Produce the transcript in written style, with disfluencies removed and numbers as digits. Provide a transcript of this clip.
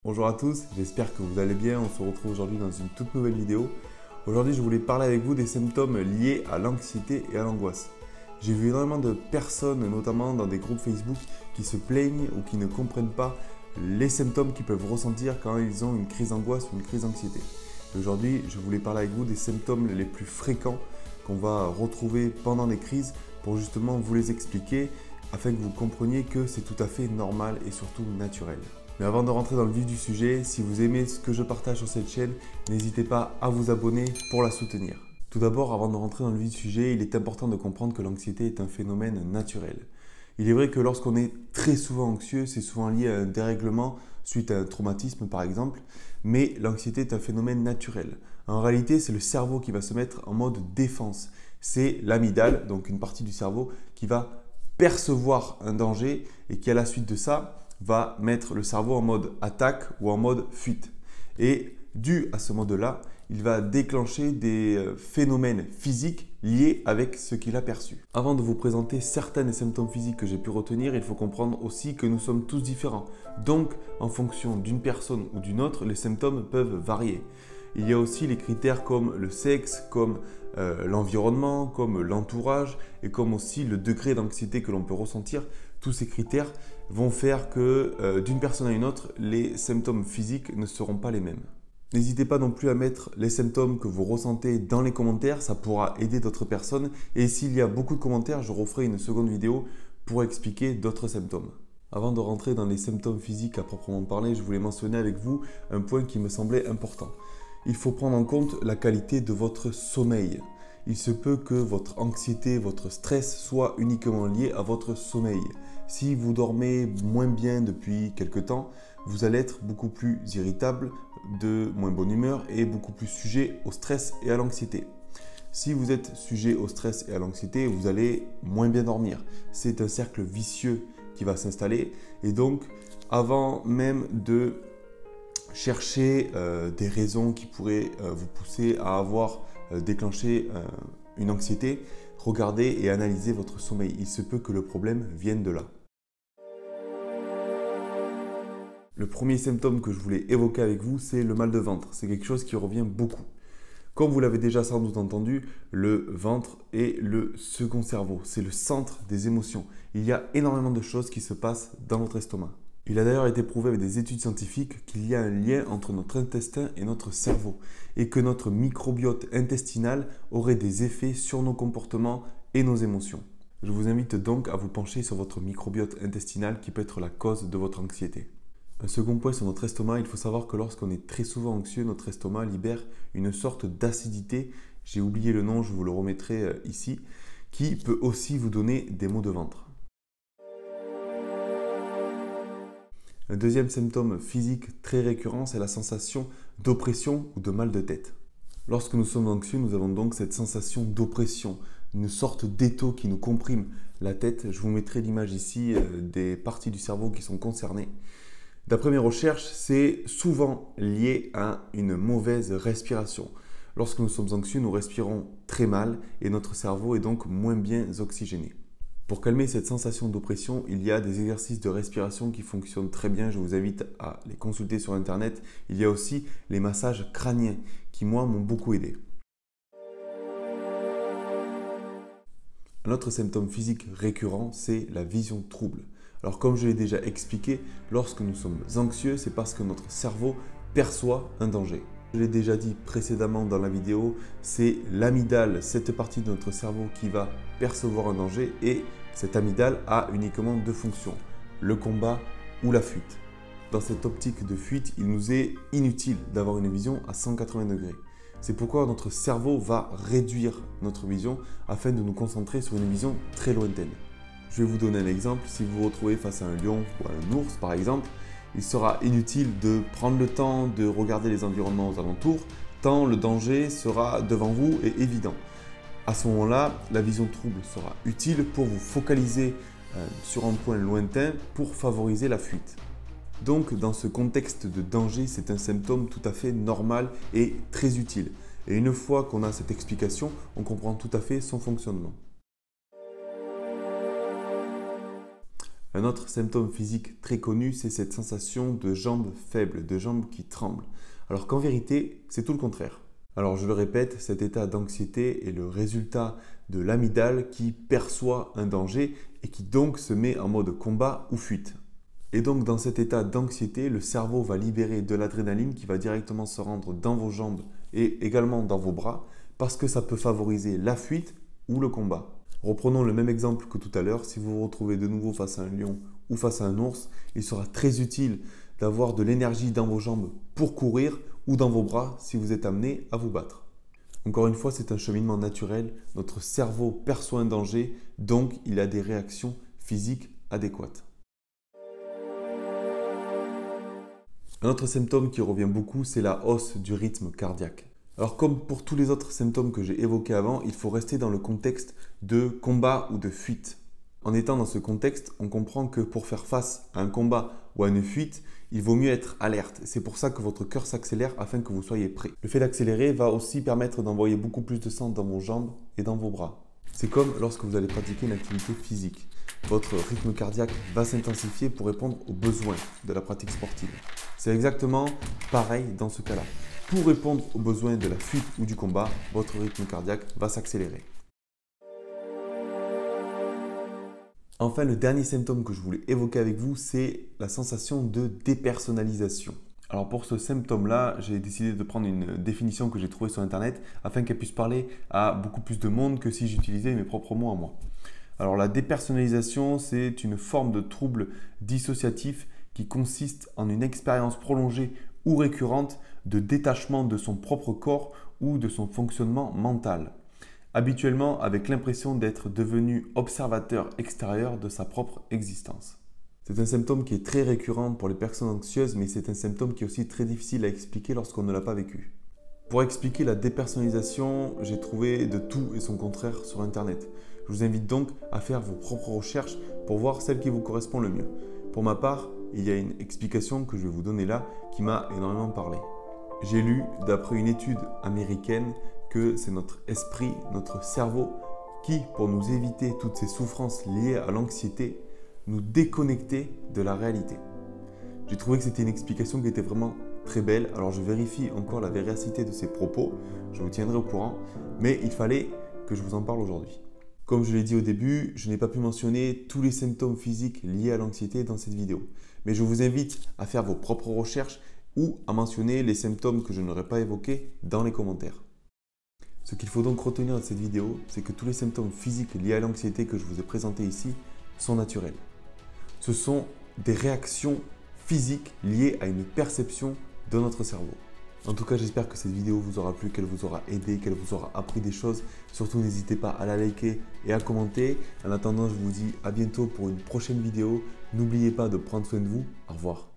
Bonjour à tous, j'espère que vous allez bien. On se retrouve aujourd'hui dans une toute nouvelle vidéo. Aujourd'hui, je voulais parler avec vous des symptômes liés à l'anxiété et à l'angoisse. J'ai vu énormément de personnes, notamment dans des groupes Facebook, qui se plaignent ou qui ne comprennent pas les symptômes qu'ils peuvent ressentir quand ils ont une crise d'angoisse ou une crise d'anxiété. Aujourd'hui, je voulais parler avec vous des symptômes les plus fréquents qu'on va retrouver pendant les crises pour justement vous les expliquer afin que vous compreniez que c'est tout à fait normal et surtout naturel. Mais avant de rentrer dans le vif du sujet, si vous aimez ce que je partage sur cette chaîne, n'hésitez pas à vous abonner pour la soutenir. Tout d'abord, avant de rentrer dans le vif du sujet, il est important de comprendre que l'anxiété est un phénomène naturel. Il est vrai que lorsqu'on est très souvent anxieux, c'est souvent lié à un dérèglement suite à un traumatisme par exemple, mais l'anxiété est un phénomène naturel. En réalité, c'est le cerveau qui va se mettre en mode défense. C'est l'amygdale, donc une partie du cerveau, qui va percevoir un danger et qui à la suite de ça va mettre le cerveau en mode attaque ou en mode fuite. Et dû à ce mode-là, il va déclencher des phénomènes physiques liés avec ce qu'il a perçu. Avant de vous présenter certains des symptômes physiques que j'ai pu retenir, il faut comprendre aussi que nous sommes tous différents. Donc, en fonction d'une personne ou d'une autre, les symptômes peuvent varier. Il y a aussi les critères comme le sexe, comme l'environnement, comme l'entourage et comme aussi le degré d'anxiété que l'on peut ressentir. Tous ces critères vont faire que d'une personne à une autre, les symptômes physiques ne seront pas les mêmes. N'hésitez pas non plus à mettre les symptômes que vous ressentez dans les commentaires, ça pourra aider d'autres personnes. Et s'il y a beaucoup de commentaires, je referai une seconde vidéo pour expliquer d'autres symptômes. Avant de rentrer dans les symptômes physiques à proprement parler, je voulais mentionner avec vous un point qui me semblait important. Il faut prendre en compte la qualité de votre sommeil. Il se peut que votre anxiété, votre stress soit uniquement lié à votre sommeil. Si vous dormez moins bien depuis quelque temps, vous allez être beaucoup plus irritable, de moins bonne humeur et beaucoup plus sujet au stress et à l'anxiété. Si vous êtes sujet au stress et à l'anxiété, vous allez moins bien dormir. C'est un cercle vicieux qui va s'installer et donc avant même de chercher des raisons qui pourraient vous pousser à avoir déclenché une anxiété, regardez et analysez votre sommeil. Il se peut que le problème vienne de là. Le premier symptôme que je voulais évoquer avec vous, c'est le mal de ventre. C'est quelque chose qui revient beaucoup. Comme vous l'avez déjà sans doute entendu, le ventre est le second cerveau. C'est le centre des émotions. Il y a énormément de choses qui se passent dans notre estomac. Il a d'ailleurs été prouvé avec des études scientifiques qu'il y a un lien entre notre intestin et notre cerveau et que notre microbiote intestinal aurait des effets sur nos comportements et nos émotions. Je vous invite donc à vous pencher sur votre microbiote intestinal qui peut être la cause de votre anxiété. Un second point sur notre estomac, il faut savoir que lorsqu'on est très souvent anxieux, notre estomac libère une sorte d'acidité, j'ai oublié le nom, je vous le remettrai ici, qui peut aussi vous donner des maux de ventre. Un deuxième symptôme physique très récurrent, c'est la sensation d'oppression ou de mal de tête. Lorsque nous sommes anxieux, nous avons donc cette sensation d'oppression, une sorte d'étau qui nous comprime la tête. Je vous mettrai l'image ici des parties du cerveau qui sont concernées. D'après mes recherches, c'est souvent lié à une mauvaise respiration. Lorsque nous sommes anxieux, nous respirons très mal et notre cerveau est donc moins bien oxygéné. Pour calmer cette sensation d'oppression, il y a des exercices de respiration qui fonctionnent très bien. Je vous invite à les consulter sur Internet. Il y a aussi les massages crâniens qui, moi, m'ont beaucoup aidé. Un autre symptôme physique récurrent, c'est la vision trouble. Alors comme je l'ai déjà expliqué, lorsque nous sommes anxieux, c'est parce que notre cerveau perçoit un danger. Je l'ai déjà dit précédemment dans la vidéo, c'est l'amygdale, cette partie de notre cerveau qui va percevoir un danger et cette amygdale a uniquement deux fonctions, le combat ou la fuite. Dans cette optique de fuite, il nous est inutile d'avoir une vision à 180 degrés. C'est pourquoi notre cerveau va réduire notre vision afin de nous concentrer sur une vision très lointaine. Je vais vous donner un exemple. Si vous vous retrouvez face à un lion ou à un ours par exemple, il sera inutile de prendre le temps de regarder les environnements aux alentours, tant le danger sera devant vous et évident. À ce moment-là, la vision trouble sera utile pour vous focaliser sur un point lointain pour favoriser la fuite. Donc, dans ce contexte de danger, c'est un symptôme tout à fait normal et très utile. Et une fois qu'on a cette explication, on comprend tout à fait son fonctionnement. Un autre symptôme physique très connu, c'est cette sensation de jambes faibles, de jambes qui tremblent. Alors qu'en vérité, c'est tout le contraire. Alors je le répète, cet état d'anxiété est le résultat de l'amygdale qui perçoit un danger et qui donc se met en mode combat ou fuite. Et donc dans cet état d'anxiété, le cerveau va libérer de l'adrénaline qui va directement se rendre dans vos jambes et également dans vos bras parce que ça peut favoriser la fuite ou le combat. Reprenons le même exemple que tout à l'heure, si vous vous retrouvez de nouveau face à un lion ou face à un ours, il sera très utile d'avoir de l'énergie dans vos jambes pour courir ou dans vos bras si vous êtes amené à vous battre. Encore une fois, c'est un cheminement naturel, notre cerveau perçoit un danger, donc il a des réactions physiques adéquates. Un autre symptôme qui revient beaucoup, c'est la hausse du rythme cardiaque. Alors comme pour tous les autres symptômes que j'ai évoqués avant, il faut rester dans le contexte de combat ou de fuite. En étant dans ce contexte, on comprend que pour faire face à un combat ou à une fuite, il vaut mieux être alerte. C'est pour ça que votre cœur s'accélère afin que vous soyez prêt. Le fait d'accélérer va aussi permettre d'envoyer beaucoup plus de sang dans vos jambes et dans vos bras. C'est comme lorsque vous allez pratiquer une activité physique. Votre rythme cardiaque va s'intensifier pour répondre aux besoins de la pratique sportive. C'est exactement pareil dans ce cas-là. Pour répondre aux besoins de la fuite ou du combat, votre rythme cardiaque va s'accélérer. Enfin, le dernier symptôme que je voulais évoquer avec vous, c'est la sensation de dépersonnalisation. Alors pour ce symptôme-là, j'ai décidé de prendre une définition que j'ai trouvée sur Internet afin qu'elle puisse parler à beaucoup plus de monde que si j'utilisais mes propres mots à moi. Alors la dépersonnalisation, c'est une forme de trouble dissociatif qui consiste en une expérience prolongée ou récurrente de détachement de son propre corps ou de son fonctionnement mental, habituellement avec l'impression d'être devenu observateur extérieur de sa propre existence. C'est un symptôme qui est très récurrent pour les personnes anxieuses, mais c'est un symptôme qui est aussi très difficile à expliquer lorsqu'on ne l'a pas vécu. Pour expliquer la dépersonnalisation, j'ai trouvé de tout et son contraire sur Internet. Je vous invite donc à faire vos propres recherches pour voir celle qui vous correspond le mieux. Pour ma part, il y a une explication que je vais vous donner là qui m'a énormément parlé. J'ai lu, d'après une étude américaine, que c'est notre esprit, notre cerveau, qui, pour nous éviter toutes ces souffrances liées à l'anxiété, nous déconnectait de la réalité. J'ai trouvé que c'était une explication qui était vraiment très belle, alors je vérifie encore la véracité de ces propos, je vous tiendrai au courant, mais il fallait que je vous en parle aujourd'hui. Comme je l'ai dit au début, je n'ai pas pu mentionner tous les symptômes physiques liés à l'anxiété dans cette vidéo, mais je vous invite à faire vos propres recherches ou à mentionner les symptômes que je n'aurais pas évoqués dans les commentaires. Ce qu'il faut donc retenir de cette vidéo, c'est que tous les symptômes physiques liés à l'anxiété que je vous ai présentés ici sont naturels. Ce sont des réactions physiques liées à une perception de notre cerveau. En tout cas, j'espère que cette vidéo vous aura plu, qu'elle vous aura aidé, qu'elle vous aura appris des choses. Surtout, n'hésitez pas à la liker et à commenter. En attendant, je vous dis à bientôt pour une prochaine vidéo. N'oubliez pas de prendre soin de vous. Au revoir.